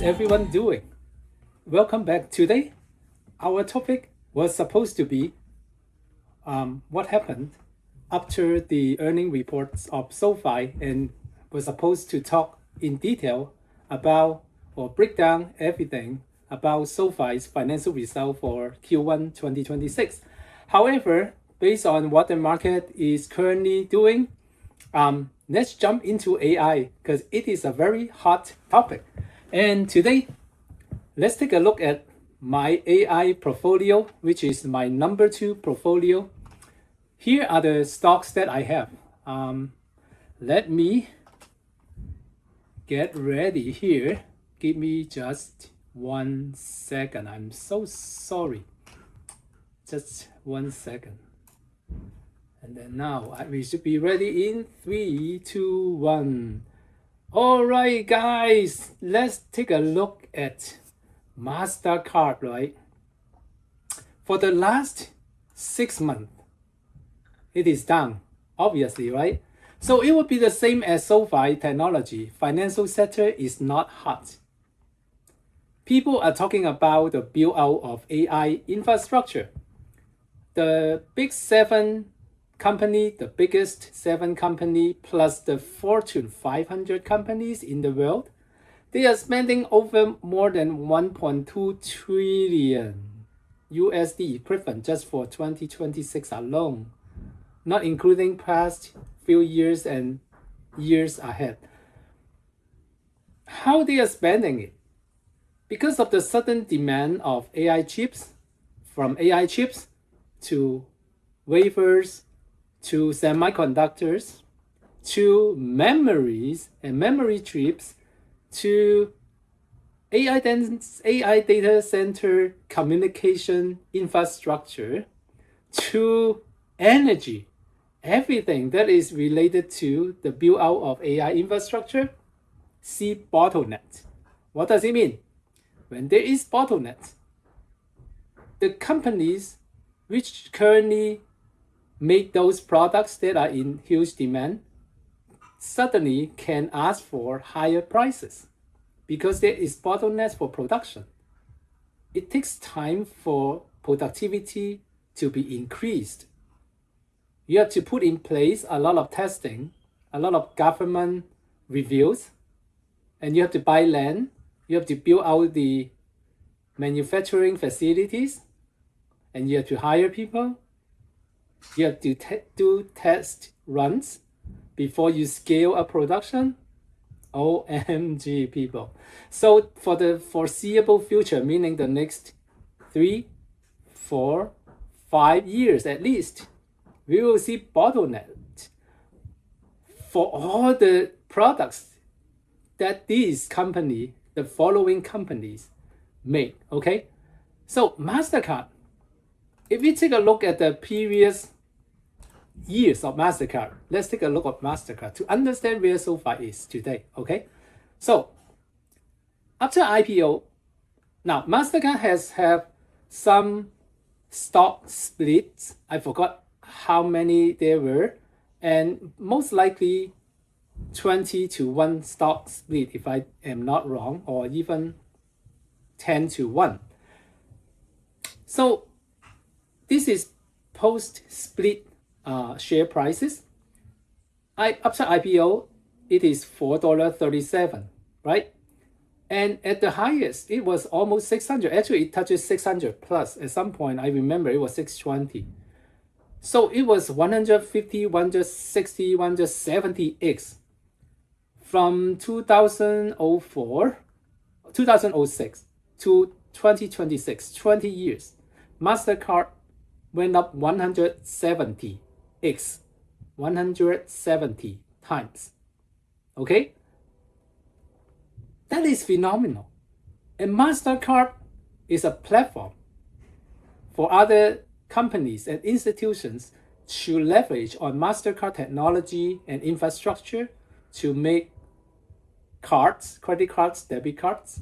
everyone doing? Welcome back. Today, our topic was supposed to be what happened after the earning reports of SoFi, and we're supposed to talk in detail about or break down everything about SoFi's financial result for Q1 2026. However, based on what the market is currently doing, let's jump into AI because it is a very hot topic. And today, let's take a look at my AI portfolio, which is my number 2 portfolio. Here are the stocks that I have. Let me get ready here. Give me just 1 second. I'm so sorry. Just 1 second. And then now we should be ready in 3, 2, 1. All right, guys, let's take a look at MasterCard, right? For the last 6 months, it is down, obviously, right? So it would be the same as SoFi technology. Financial sector is not hot. People are talking about the build out of AI infrastructure. The big 7 company, the biggest 7 company plus the Fortune 500 companies in the world, they are spending over more than 1.2 trillion USD equivalent just for 2026 alone, not including past few years and years ahead. How they are spending it? Because of the sudden demand of AI chips, from AI chips to wafers, to semiconductors, to memories and memory chips, to AI data center communication infrastructure, to energy, everything that is related to the build out of AI infrastructure, see bottleneck. What does it mean? When there is bottleneck, the companies which currently make those products that are in huge demand suddenly can ask for higher prices because there is bottlenecks for production. It takes time for productivity to be increased. You have to put in place a lot of testing, a lot of government reviews, and you have to buy land, you have to build out the manufacturing facilities, and you have to hire people. You have to do test runs before you scale up production. OMG, people. So for the foreseeable future, meaning the next 3, 4, 5 years at least, we will see bottleneck for all the products that these companies, the following companies, make. Okay, so MasterCard, if we take a look at the previous years of MasterCard, let's take a look at MasterCard to understand where SoFi is today. Okay, so after IPO, now MasterCard has have some stock splits. I forgot how many there were, and most likely 20-1 stock split if I am not wrong, or even 10-1. So this is post-split share prices. After IPO, it is $4.37, right? And at the highest, it was almost 600. Actually, it touches 600 plus. At some point, I remember it was 620. So it was 150, 160, 170x from 2006 to 2026, 20 years. MasterCard went up 170x, 170 times. Okay? That is phenomenal. And MasterCard is a platform for other companies and institutions to leverage on MasterCard technology and infrastructure to make cards, credit cards, debit cards.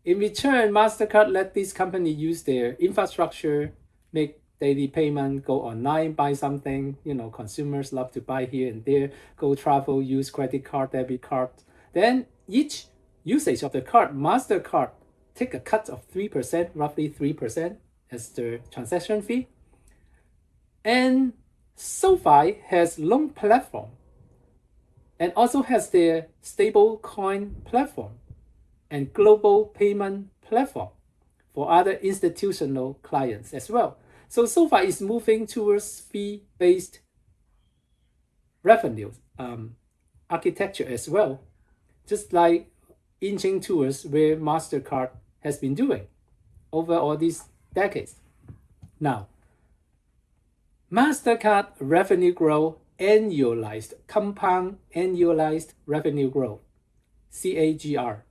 In return, MasterCard let this company use their infrastructure, make daily payment, go online, buy something. Consumers love to buy here and there, go travel, use credit card, debit card. Then each usage of the card, MasterCard take a cut of 3%, roughly 3% as the transaction fee. And SoFi has loan platform and also has their stable coin platform and global payment platform for other institutional clients as well. So SoFi is moving towards fee-based revenue architecture as well, just like inching towards where MasterCard has been doing over all these decades. Now, MasterCard revenue growth annualized, compound annualized revenue growth, CAGR,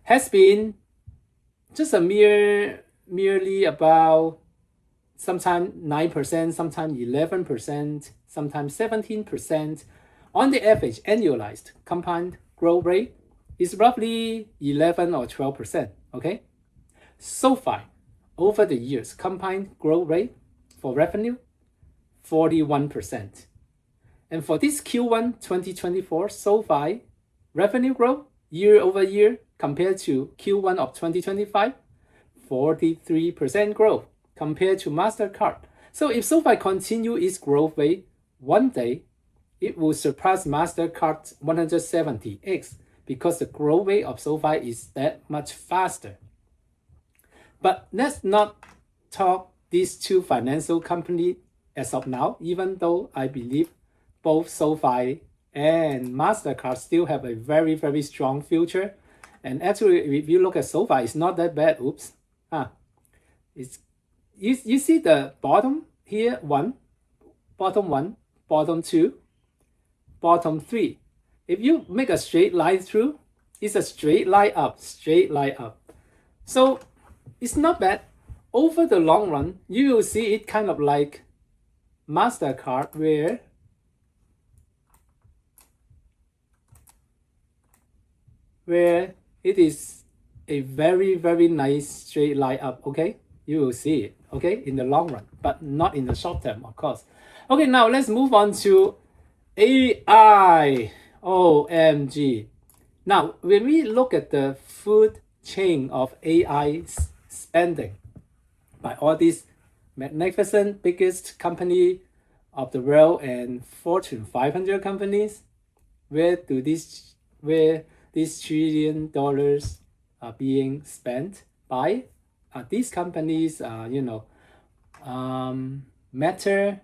has been just a merely about sometimes 9%, sometimes 11%, sometimes 17%. On the average, annualized compound growth rate is roughly 11 or 12%, okay? SoFi, over the years, compound growth rate for revenue, 41%. And for this Q1 2024, SoFi revenue growth year over year compared to Q1 of 2025, 43% growth compared to MasterCard. So if SoFi continue its growth rate, one day it will surpass MasterCard's 170x because the growth rate of SoFi is that much faster. But let's not talk these two financial companies as of now, even though I believe both SoFi and MasterCard still have a very, very strong future. And actually, if you look at SoFi, it's not that bad. Oops. It's you see the bottom here, bottom 2, bottom 3. If you make a straight line through, it's a straight line up. So it's not bad. Over the long run, you will see it kind of like MasterCard, where it is a very, very nice straight line up, okay? You will see it, okay, in the long run, but not in the short term, of course. Okay, now let's move on to AI. OMG. Now, when we look at the food chain of AI spending by all these magnificent biggest company of the world and Fortune 500 companies, where these $1 trillion are being spent by? These companies, Meta,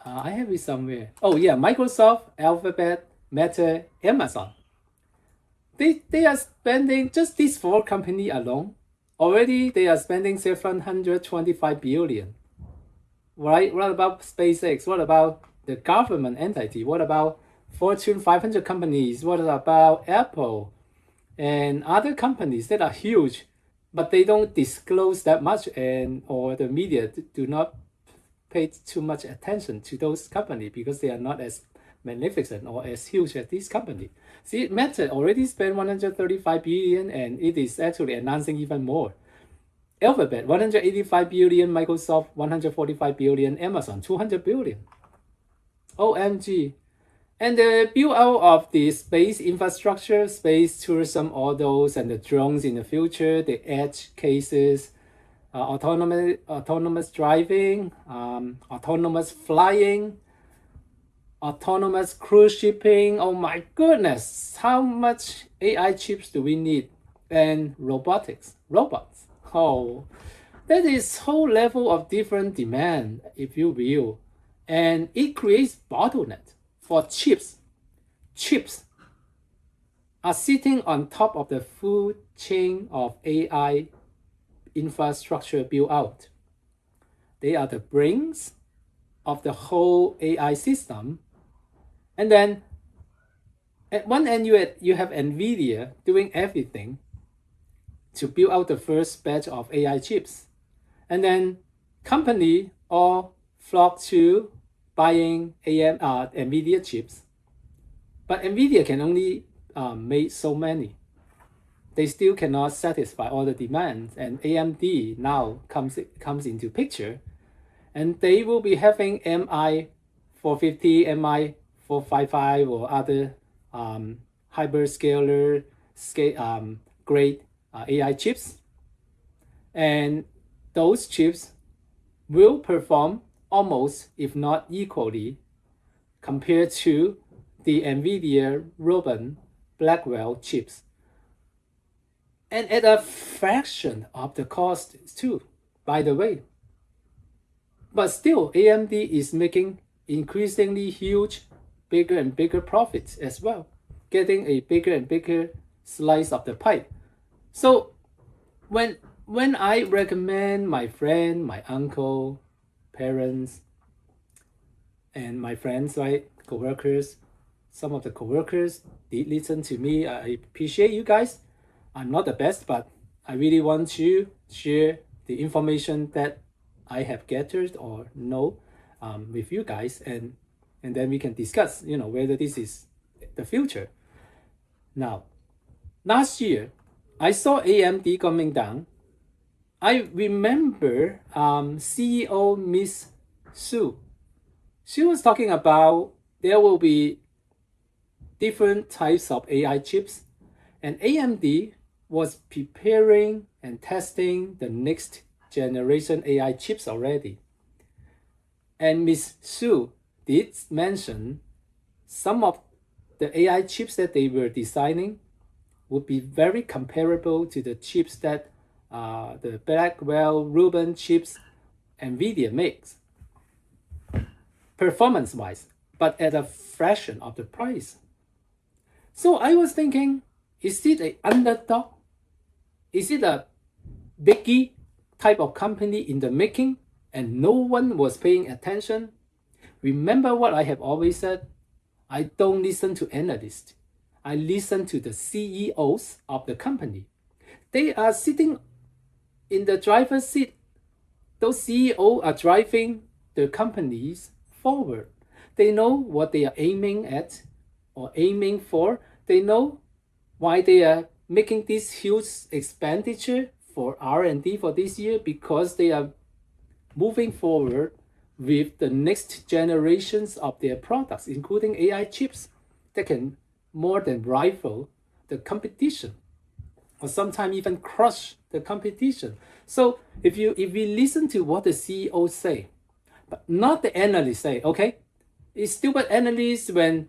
I have it somewhere. Oh yeah, Microsoft, Alphabet, Meta, Amazon. They are spending, just these 4 companies alone, already they are spending 725 billion. Right? What about SpaceX? What about the government entity? What about Fortune 500 companies? What about Apple and other companies that are huge, but they don't disclose that much, and or the media do not pay too much attention to those companies because they are not as magnificent or as huge as this company. See, Meta already spent 135 billion and it is actually announcing even more. Alphabet 185 billion, Microsoft 145 billion, Amazon 200 billion. OMG. And the build out of the space infrastructure, space tourism, all those, and the drones in the future, the edge cases, autonomous driving, autonomous flying, autonomous cruise shipping. Oh my goodness, how much AI chips do we need? And robots. Oh, that is whole level of different demand, if you will, and it creates bottleneck for chips. Chips are sitting on top of the food chain of AI infrastructure build out. They are the brains of the whole AI system. And then at one end you have Nvidia doing everything to build out the first batch of AI chips. And then company all flock to buying Nvidia chips. But Nvidia can only make so many. They still cannot satisfy all the demands, and AMD now comes into picture, and they will be having MI450, MI455, or other hyperscaler grade AI chips, and those chips will perform almost, if not equally, compared to the Nvidia Rubin Blackwell chips, and at a fraction of the cost too, by the way. But still, AMD is making increasingly huge, bigger and bigger profits as well, getting a bigger and bigger slice of the pie. So when I recommend my friend, my uncle, parents, and my friends, right, coworkers, some of the coworkers did listen to me. I appreciate you guys. I'm not the best, but I really want to share the information that I have gathered or know with you guys, and then we can discuss, whether this is the future. Now, last year, I saw AMD coming down. I remember CEO Miss Su. She was talking about there will be different types of AI chips, and AMD was preparing and testing the next generation AI chips already. And Ms. Su did mention some of the AI chips that they were designing would be very comparable to the chips that the Blackwell Rubin chips Nvidia makes, performance-wise, but at a fraction of the price. So I was thinking, is it an underdog? Is it a biggie type of company in the making and no one was paying attention? Remember what I have always said? I don't listen to analysts. I listen to the CEOs of the company. They are sitting in the driver's seat. Those CEOs are driving the companies forward. They know what they are aiming at or aiming for. They know why they are making this huge expenditure for R&D for this year, because they are moving forward with the next generations of their products, including AI chips that can more than rival the competition or sometimes even crush the competition. So if we listen to what the CEOs say, but not the analysts say, okay, it's stupid analysts when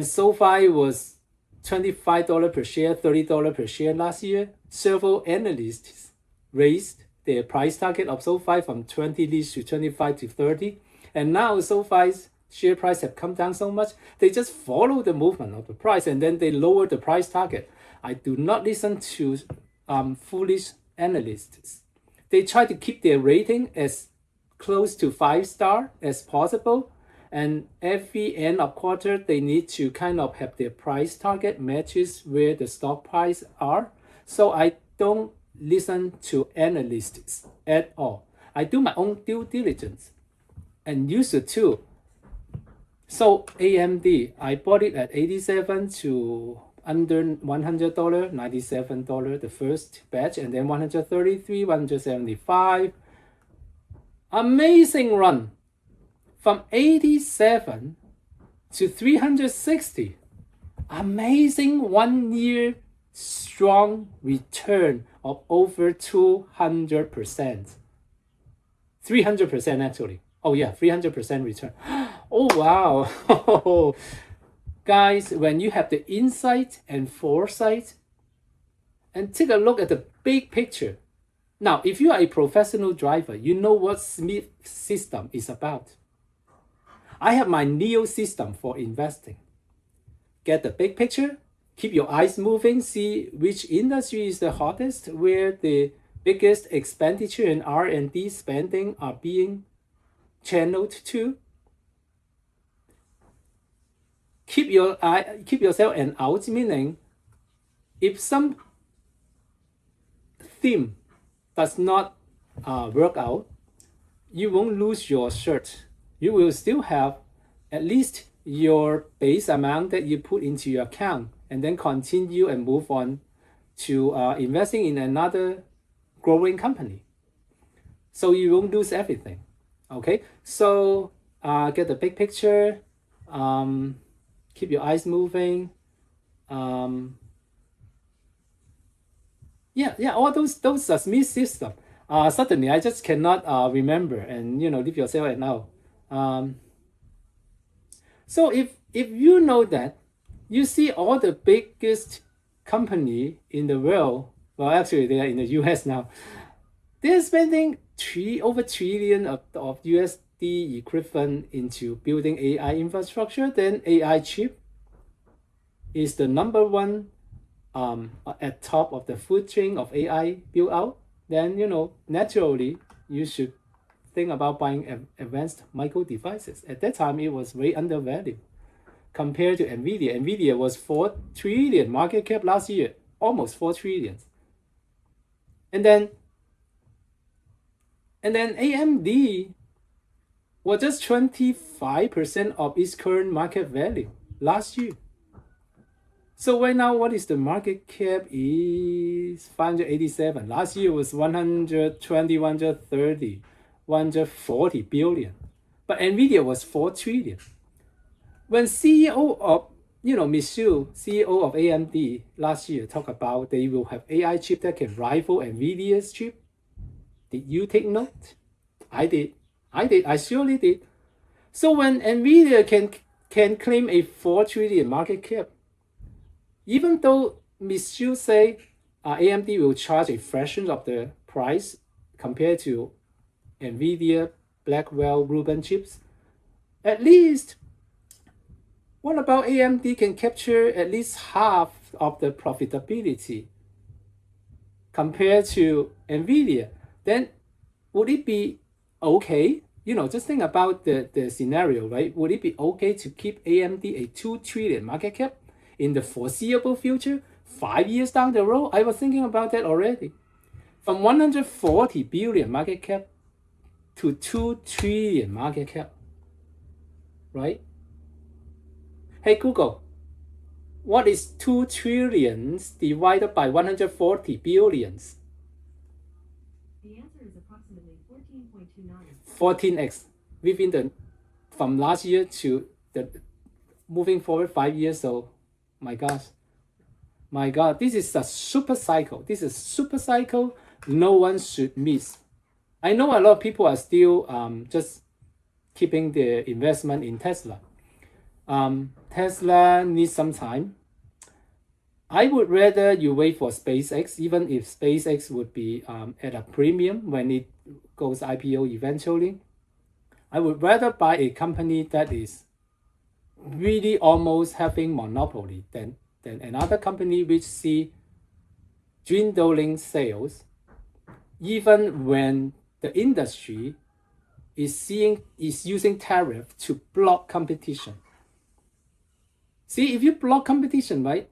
SoFi was $25 per share, $30 per share last year. Several analysts raised their price target of SoFi from 20 leads to 25 to 30. And now SoFi's share price have come down so much, they just follow the movement of the price and then they lower the price target. I do not listen to foolish analysts. They try to keep their rating as close to 5-star as possible. And every end of quarter, they need to kind of have their price target matches where the stock price are. So I don't listen to analysts at all. I do my own due diligence and use it too. So AMD, I bought it at 87 to under $100, $97 the first batch, and then 133, 175. Amazing run from 87 to 360. Amazing 1 year strong return of over 200%. 300% actually. Oh yeah, 300% return. Oh wow. Guys, when you have the insight and foresight and take a look at the big picture. Now, if you are a professional driver, you know what Smith system is about. I have my Neo system for investing. Get the big picture, keep your eyes moving, see which industry is the hottest, where the biggest expenditure and R&D spending are being channeled to. Keep yourself an out, meaning if some theme does not work out, you won't lose your shirt. You will still have at least your base amount that you put into your account, and then continue and move on to investing in another growing company. So you won't lose everything. Okay, so get the big picture, keep your eyes moving, all those Smith system. Suddenly I just cannot remember, and leave yourself at now. So if you know that, you see all the biggest company in the world, well, actually they are in the US now, they're spending over trillion of USD equivalent into building AI infrastructure. Then AI chip is the number one at top of the food chain of AI build out. Then naturally you should think about buying advanced micro devices. At that time, it was way undervalued compared to Nvidia. Nvidia was 4 trillion market cap last year, almost 4 trillion. And then AMD was just 25% of its current market value last year. So right now, what is the market cap is 587. Last year was 120, 130, 140 billion. But Nvidia was 4 trillion. When CEO of Michelle, CEO of AMD last year talked about they will have AI chip that can rival Nvidia's chip. Did you take note? I did. I surely did. So when Nvidia can claim a 4 trillion market cap, even though Michelle say AMD will charge a fraction of the price compared to Nvidia Blackwell Rubin chips, at least what about AMD can capture at least half of the profitability compared to Nvidia? Then would it be okay? Just think about the scenario, right? Would it be okay to keep AMD a 2 trillion market cap in the foreseeable future, 5 years down the road? I was thinking about that already. From 140 billion market cap to 2 trillion market cap, right? Hey Google, what is 2 trillions divided by 140 billions? The answer is approximately 14.29. 14x within from last year to the moving forward 5 years. So my God, this is a super cycle. This is super cycle no one should miss. I know a lot of people are still just keeping their investment in Tesla. Tesla needs some time. I would rather you wait for SpaceX, even if SpaceX would be at a premium when it goes IPO eventually. I would rather buy a company that is really almost having monopoly than another company which see dwindling sales, even when the industry is using tariff to block competition. See, if you block competition, right?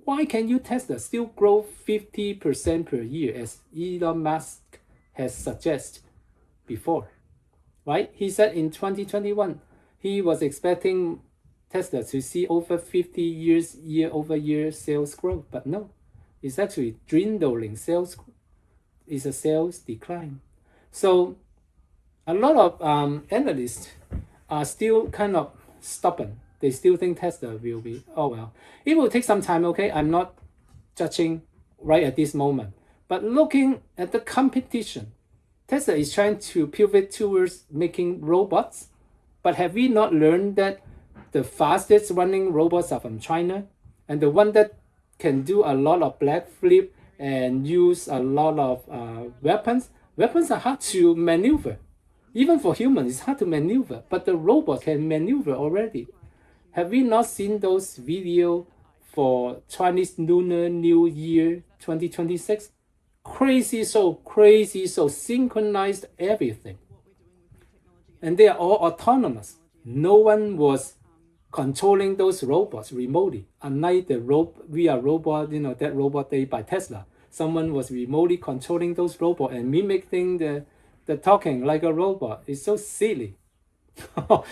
Why can you Tesla still grow 50% per year as Elon Musk has suggested before, right? He said in 2021, he was expecting Tesla to see over 50 years year-over-year sales growth, but no, it's actually dwindling sales. It's a sales decline. So a lot of analysts are still kind of stubborn. They still think Tesla will be, oh well, it will take some time, okay? I'm not judging right at this moment. But looking at the competition, Tesla is trying to pivot towards making robots. But have we not learned that the fastest running robots are from China? And the one that can do a lot of black flip and use a lot of weapons are hard to maneuver. Even for humans, it's hard to maneuver. But the robot can maneuver already. Have we not seen those videos for Chinese Lunar New Year 2026? Crazy so, synchronized everything. And they are all autonomous. No one was controlling those robots remotely. Unlike the VR robot, that robot day by Tesla. Someone was remotely controlling those robots and mimicking the talking like a robot. It's so silly.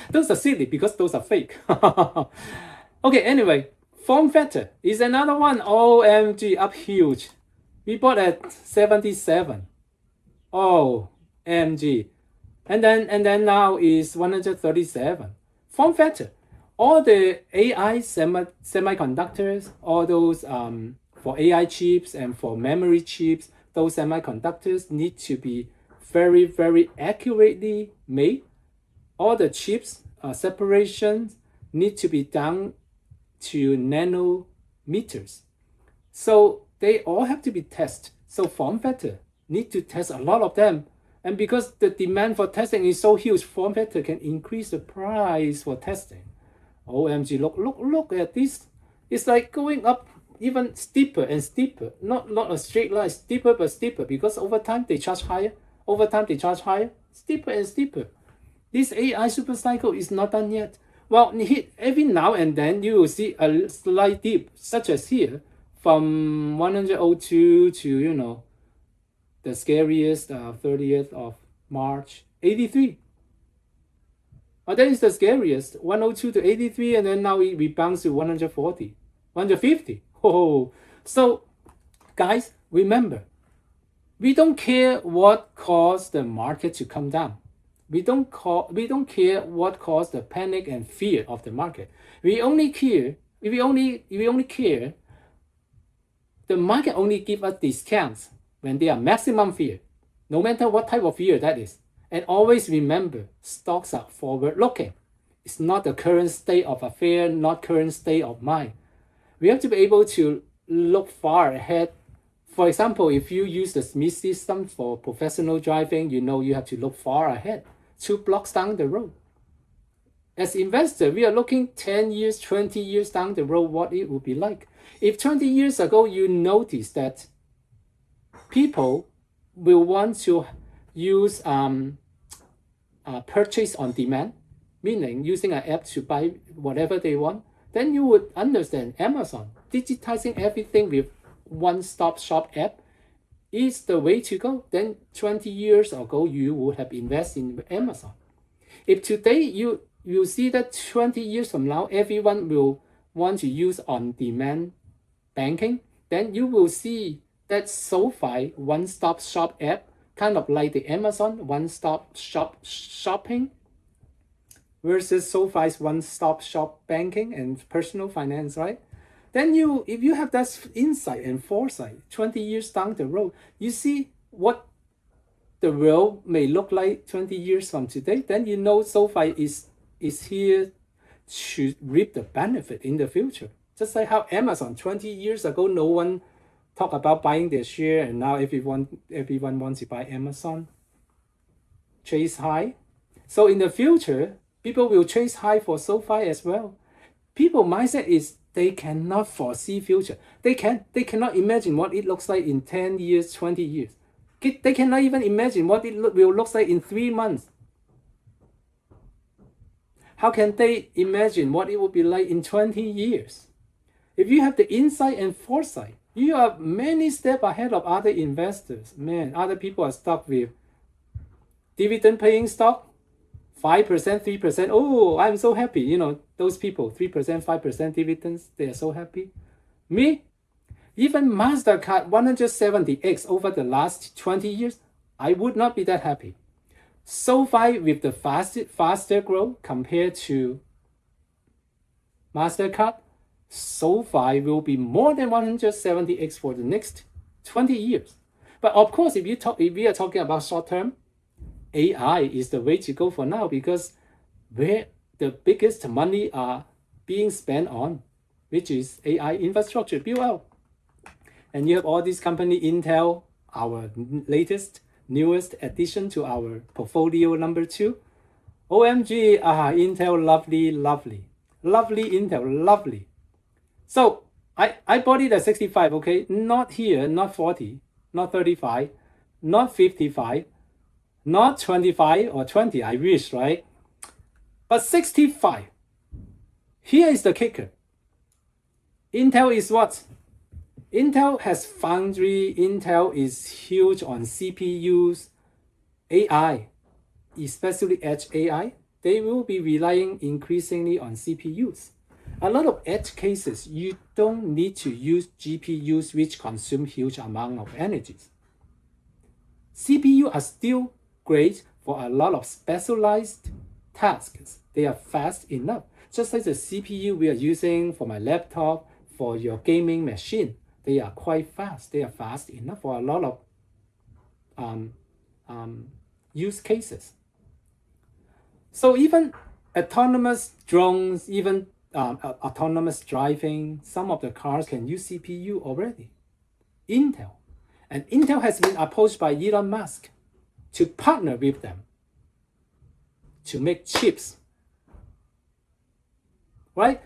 Those are silly because those are fake. Okay, anyway, form factor is another one. OMG, up huge. We bought at 77. OMG. And then now is 137. Form factor. All the AI semiconductors, all those for AI chips and for memory chips, those semiconductors need to be very, very accurately made. All the chips separations need to be down to nanometers. So they all have to be tested. So form factor need to test a lot of them. And because the demand for testing is so huge, form factor can increase the price for testing. OMG, look at this. It's like going up even steeper and steeper. Not a straight line, steeper but steeper, because over time they charge higher. Over time they charge higher, steeper and steeper. This AI super cycle is not done yet. Well, every now and then you will see a slight dip, such as here, from 102 to, the scariest 30th of March, 83. That is the scariest, 102 to 83, and then now we bounce to 140, 150. Oh, so guys, remember, we don't care what caused the market to come down. We don't care what caused the panic and fear of the market. We only care the market only give us discounts when they are maximum fear, no matter what type of fear that is. And always remember, stocks are forward looking. It's not the current state of affair, not current state of mind. We have to be able to look far ahead. For example, if you use the Smith system for professional driving, you have to look far ahead, 2 blocks down the road. As investor, we are looking 10 years, 20 years down the road, what it would be like. If 20 years ago you notice that people will want to use purchase on demand, meaning using an app to buy whatever they want, then you would understand Amazon digitizing everything with one-stop shop app is the way to go. Then 20 years ago you would have invested in Amazon. If today you see that 20 years from now everyone will want to use on-demand banking, then you will see that SoFi one-stop shop app, kind of like the Amazon one-stop shop shopping versus SoFi's one-stop shop banking and personal finance, right? Then if you have that insight and foresight 20 years down the road, you see what the world may look like 20 years from today, then SoFi is here to reap the benefit in the future. Just like how Amazon 20 years ago, no one talked about buying their share, and now everyone wants to buy Amazon. Chase high. So in the future, people will chase high for SoFi as well. People mindset is they cannot foresee future. They cannot imagine what it looks like in 10 years, 20 years. They cannot even imagine what it will look like in 3 months. How can they imagine what it will be like in 20 years? If you have the insight and foresight, you are many steps ahead of other investors. Man, other people are stuck with dividend paying stock, 5%, 3%. Oh, I'm so happy. Those people, 3%, 5% dividends, they are so happy. Me, even MasterCard 170x over the last 20 years, I would not be that happy. SoFi with the faster growth compared to MasterCard, SoFi will be more than 170x for the next 20 years. But of course, if we are talking about short term, AI is the way to go for now, because where the biggest money are being spent on, which is AI infrastructure Buildout. And you have all these company, Intel, our newest addition to our portfolio number 2. OMG, Intel, lovely Intel, lovely. So I bought it at 65, okay? Not here, not 40, not 35, not 55, not 25 or 20, I wish, right? But 65. Here is the kicker. Intel is what? Intel has foundry. Intel is huge on CPUs, AI, especially edge AI. They will be relying increasingly on CPUs. A lot of edge cases, you don't need to use GPUs which consume huge amount of energy. CPU are still great for a lot of specialized tasks. They are fast enough. Just like the CPU we are using for my laptop, for your gaming machine. they are quite fast. They are fast enough for a lot of use cases. So even autonomous drones, even autonomous driving, some of the cars can use CPU already. Intel. And Intel has been approached by Elon Musk to partner with them to make chips. Right?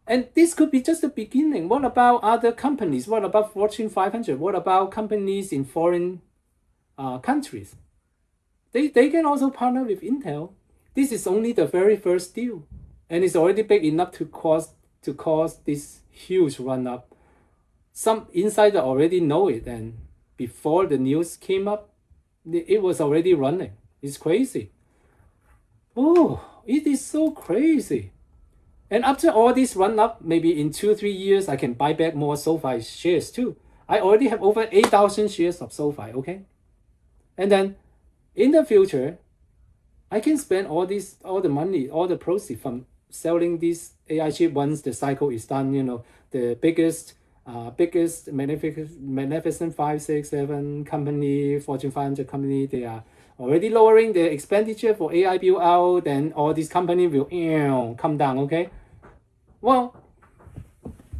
And this could be just the beginning. What about other companies? What about Fortune 500? What about companies in foreign countries? They can also partner with Intel. This is only the very first deal. And it's already big enough to cause this huge run-up. Some insider already know it, and before the news came up, it was already running. It's crazy. Oh, it is so crazy. And after all this run up, maybe in 2-3 years, I can buy back more SoFi shares too. I already have over 8,000 shares of SoFi, okay? And then in the future, I can spend all the money, all the proceeds from selling this AI chip once the cycle is done. The biggest magnificent 5, 6, 7 company, Fortune 500 company, they are already lowering their expenditure for AI build out, then all these companies will come down, okay? Well,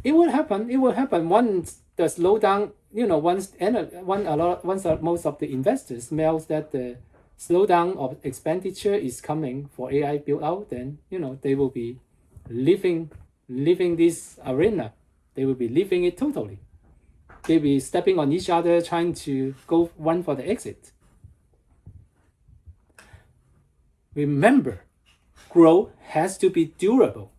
it will happen. It will happen once the slowdown, once most of the investors smells that the slowdown of expenditure is coming for AI build out, then they will be leaving this arena. They will be leaving it totally. They will be stepping on each other, trying to go one for the exit. Remember, growth has to be durable.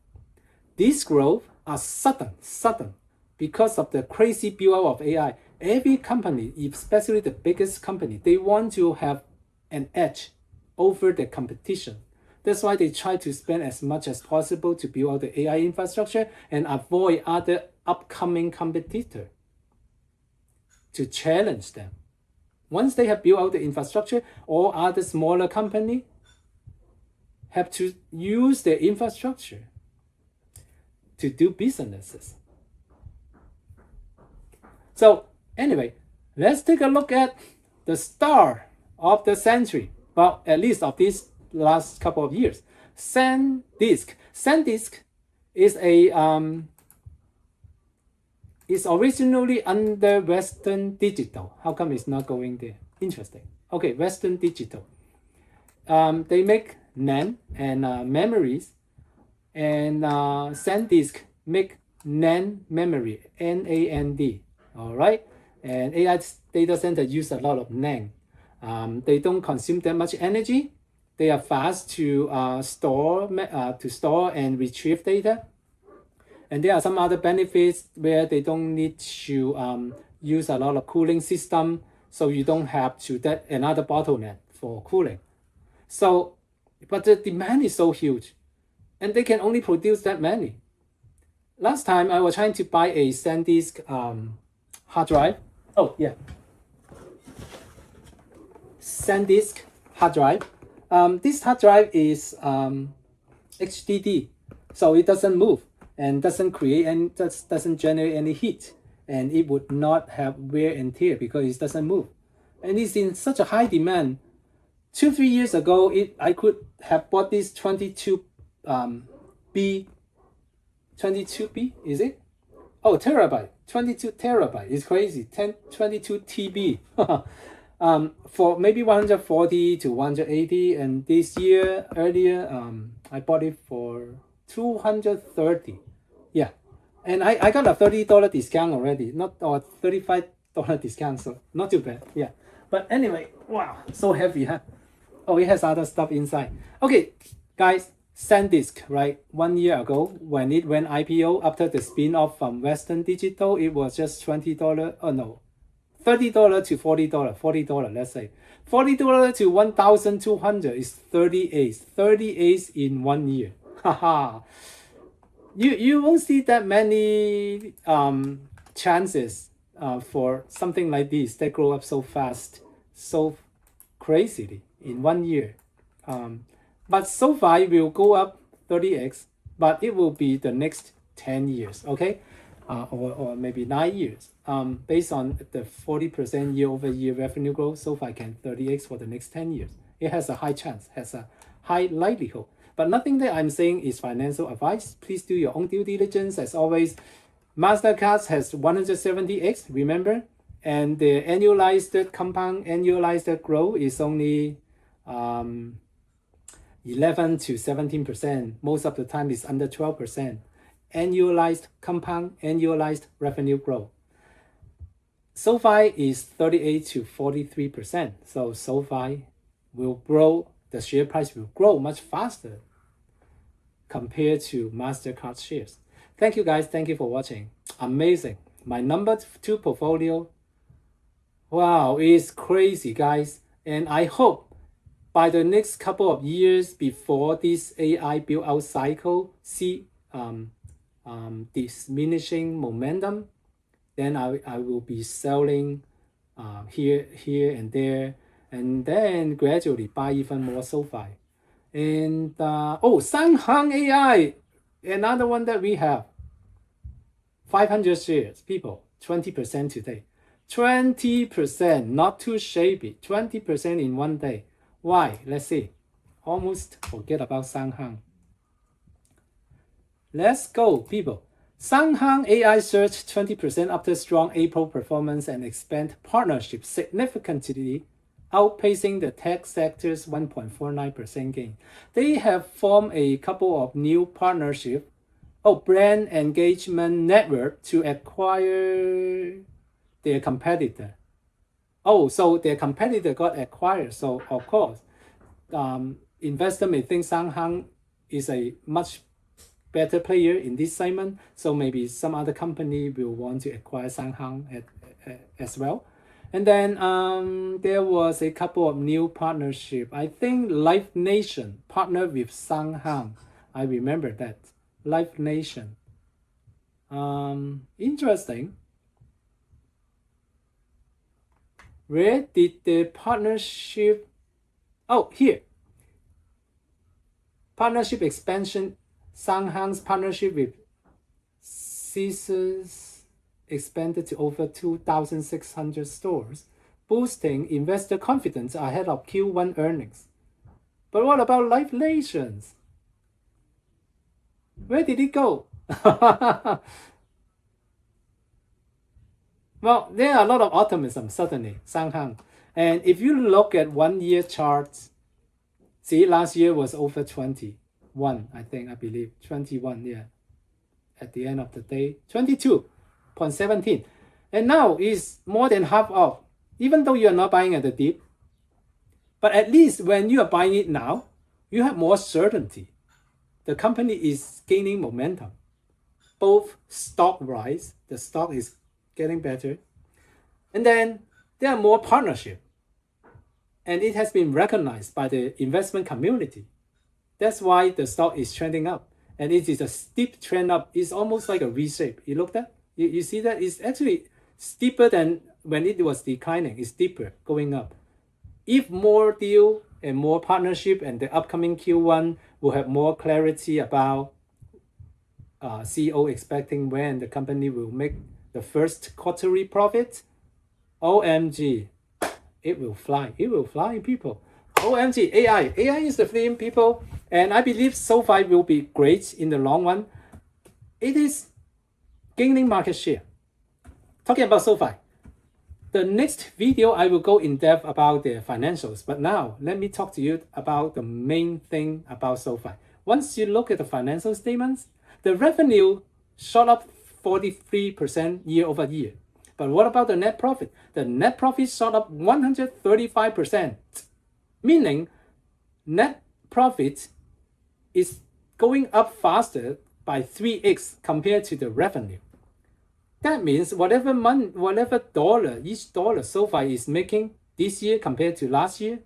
These growth are sudden because of the crazy build-out of AI. Every company, especially the biggest company, they want to have an edge over the competition. That's why they try to spend as much as possible to build out the AI infrastructure and avoid other upcoming competitors to challenge them. Once they have built out the infrastructure, all other smaller companies have to use their infrastructure to do businesses. So anyway, let's take a look at the star of the century. Well, at least of these last couple of years. SanDisk. SanDisk is is originally under Western Digital. How come it's not going there? Interesting. Okay, Western Digital. They make NAND and memories, and SanDisk make NAND memory, NAND. All right, and AI data center use a lot of NAND. They don't consume that much energy. They are fast to store and retrieve data. And there are some other benefits where they don't need to use a lot of cooling system, so you don't have to get another bottleneck for cooling. So, but the demand is so huge, and they can only produce that many. Last time I was trying to buy a SanDisk hard drive. Oh yeah, SanDisk hard drive. This hard drive is HDD, so it doesn't move and doesn't create and doesn't generate any heat, and it would not have wear and tear because it doesn't move, and it's in such a high demand. 2-3 years ago, I could have bought this 22B, is it? Oh, terabyte, 22 terabyte. It's crazy. 22 TB. For maybe 140 to 180, and this year earlier, I bought it for 230. Yeah, and I got a $30 discount already, or $35 discount, so not too bad. Yeah, but anyway, wow, so heavy, huh? Oh, it has other stuff inside. Okay, guys, SanDisk, right? 1 year ago, when it went IPO after the spin-off from Western Digital, it was just $20. Oh no, $30 to $40. $40, let's say. $40 to 1,200 is 38 in 1 year. Haha. You won't see that many chances for something like this that grow up so fast, so crazily in 1 year. But SoFi will go up 30x, but it will be the next 10 years, okay? or maybe 9 years. Based on the 40% year-over-year revenue growth, SoFi can 30x for the next 10 years. It has a high chance, has a high likelihood. But nothing that I'm saying is financial advice. Please do your own due diligence. As always, Mastercard has 170x, remember? And the annualized compound annualized growth is only 11 to 17%. Most of the time is under 12%. Annualized compound annualized revenue growth. SoFi is 38 to 43%. So SoFi will grow, the share price will grow much faster compared to Mastercard shares. Thank you guys. Thank you for watching. Amazing. My number 2 portfolio, wow, it's crazy, guys. And I hope by the next couple of years before this AI build-out cycle see diminishing momentum, then I will be selling here and there, and then gradually buy even more SoFi. And Sanhang AI, another one that we have. 500 shares, people, 20% today. 20%, not too shabby. 20% in one day. Why? Let's see. Almost forget about Sanhang. Let's go, people. Sanhang AI surged 20% after strong April performance and expand partnership significantly, outpacing the tech sector's 1.49% gain. They have formed a couple of new partnerships, brand engagement network to acquire their competitor. So their competitor got acquired. So of course, investor may think Sanhang is a much better player in this segment. So maybe some other company will want to acquire Sanhang as well. And then there was a couple of new partnership. I think Live Nation partnered with Sanhang. I remember that. Live Nation. Interesting. Where did the partnership? Here. Partnership expansion. Sanhang's partnership with Caesars expanded to over 2,600 stores, boosting investor confidence ahead of Q1 earnings. But what about Live Nations? Where did it go? Well, there are a lot of optimism, certainly, Sanhang. And if you look at 1 year charts, see, last year was over 21, I believe, 21, yeah. At the end of the day, 22.17. And now is more than half off, even though you are not buying at the dip. But at least when you are buying it now, you have more certainty. The company is gaining momentum. Both stock rise, the stock is getting better. And then there are more partnership. And it has been recognized by the investment community. That's why the stock is trending up. And it is a steep trend up. It's almost like a V-shape. You look at that? You see that? It's actually steeper than when it was declining. It's steeper, going up. If more deal and more partnership and the upcoming Q1 will have more clarity about CEO expecting when the company will make the first quarterly profit, OMG, it will fly. It will fly, people. OMG, AI. AI is the theme, people. And I believe SoFi will be great in the long run. It is gaining market share. Talking about SoFi. The next video, I will go in depth about the financials. But now, let me talk to you about the main thing about SoFi. Once you look at the financial statements, the revenue shot up 43% year over year. But what about the net profit? The net profit shot up 135%. Meaning, net profit is going up faster by 3x compared to the revenue. That means whatever dollar, each dollar SoFi is making this year compared to last year,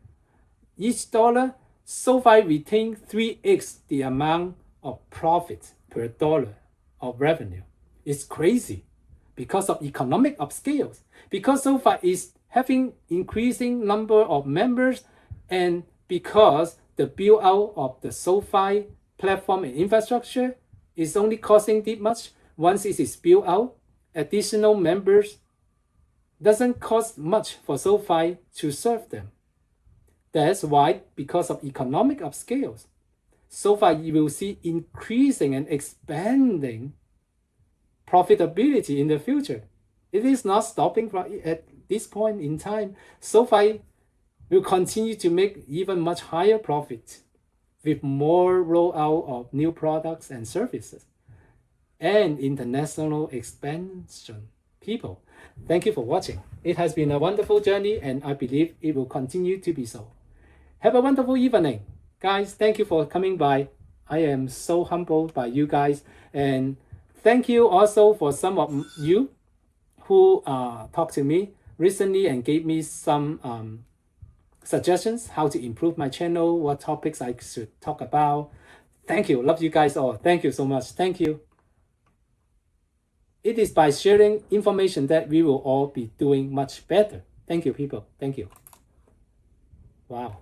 each dollar SoFi retain 3x the amount of profit per dollar of revenue. It's crazy because of economic of scales. Because SoFi is having increasing number of members, and because the build out of the SoFi platform and infrastructure is only costing this much, once it is built out, additional members doesn't cost much for SoFi to serve them. That's why, because of economic of scales, SoFi you will see increasing and expanding profitability in the future. It is not stopping at this point in time. SoFi will continue to make even much higher profit with more rollout of new products and services and international expansion. People, thank you for watching. It has been a wonderful journey and I believe it will continue to be so. Have a wonderful evening. Guys, thank you for coming by. I am so humbled by you guys, and thank you also for some of you who talked to me recently and gave me some suggestions how to improve my channel, what topics I should talk about. Thank you. Love you guys all. Thank you so much. Thank you. It is by sharing information that we will all be doing much better. Thank you, people. Thank you. Wow.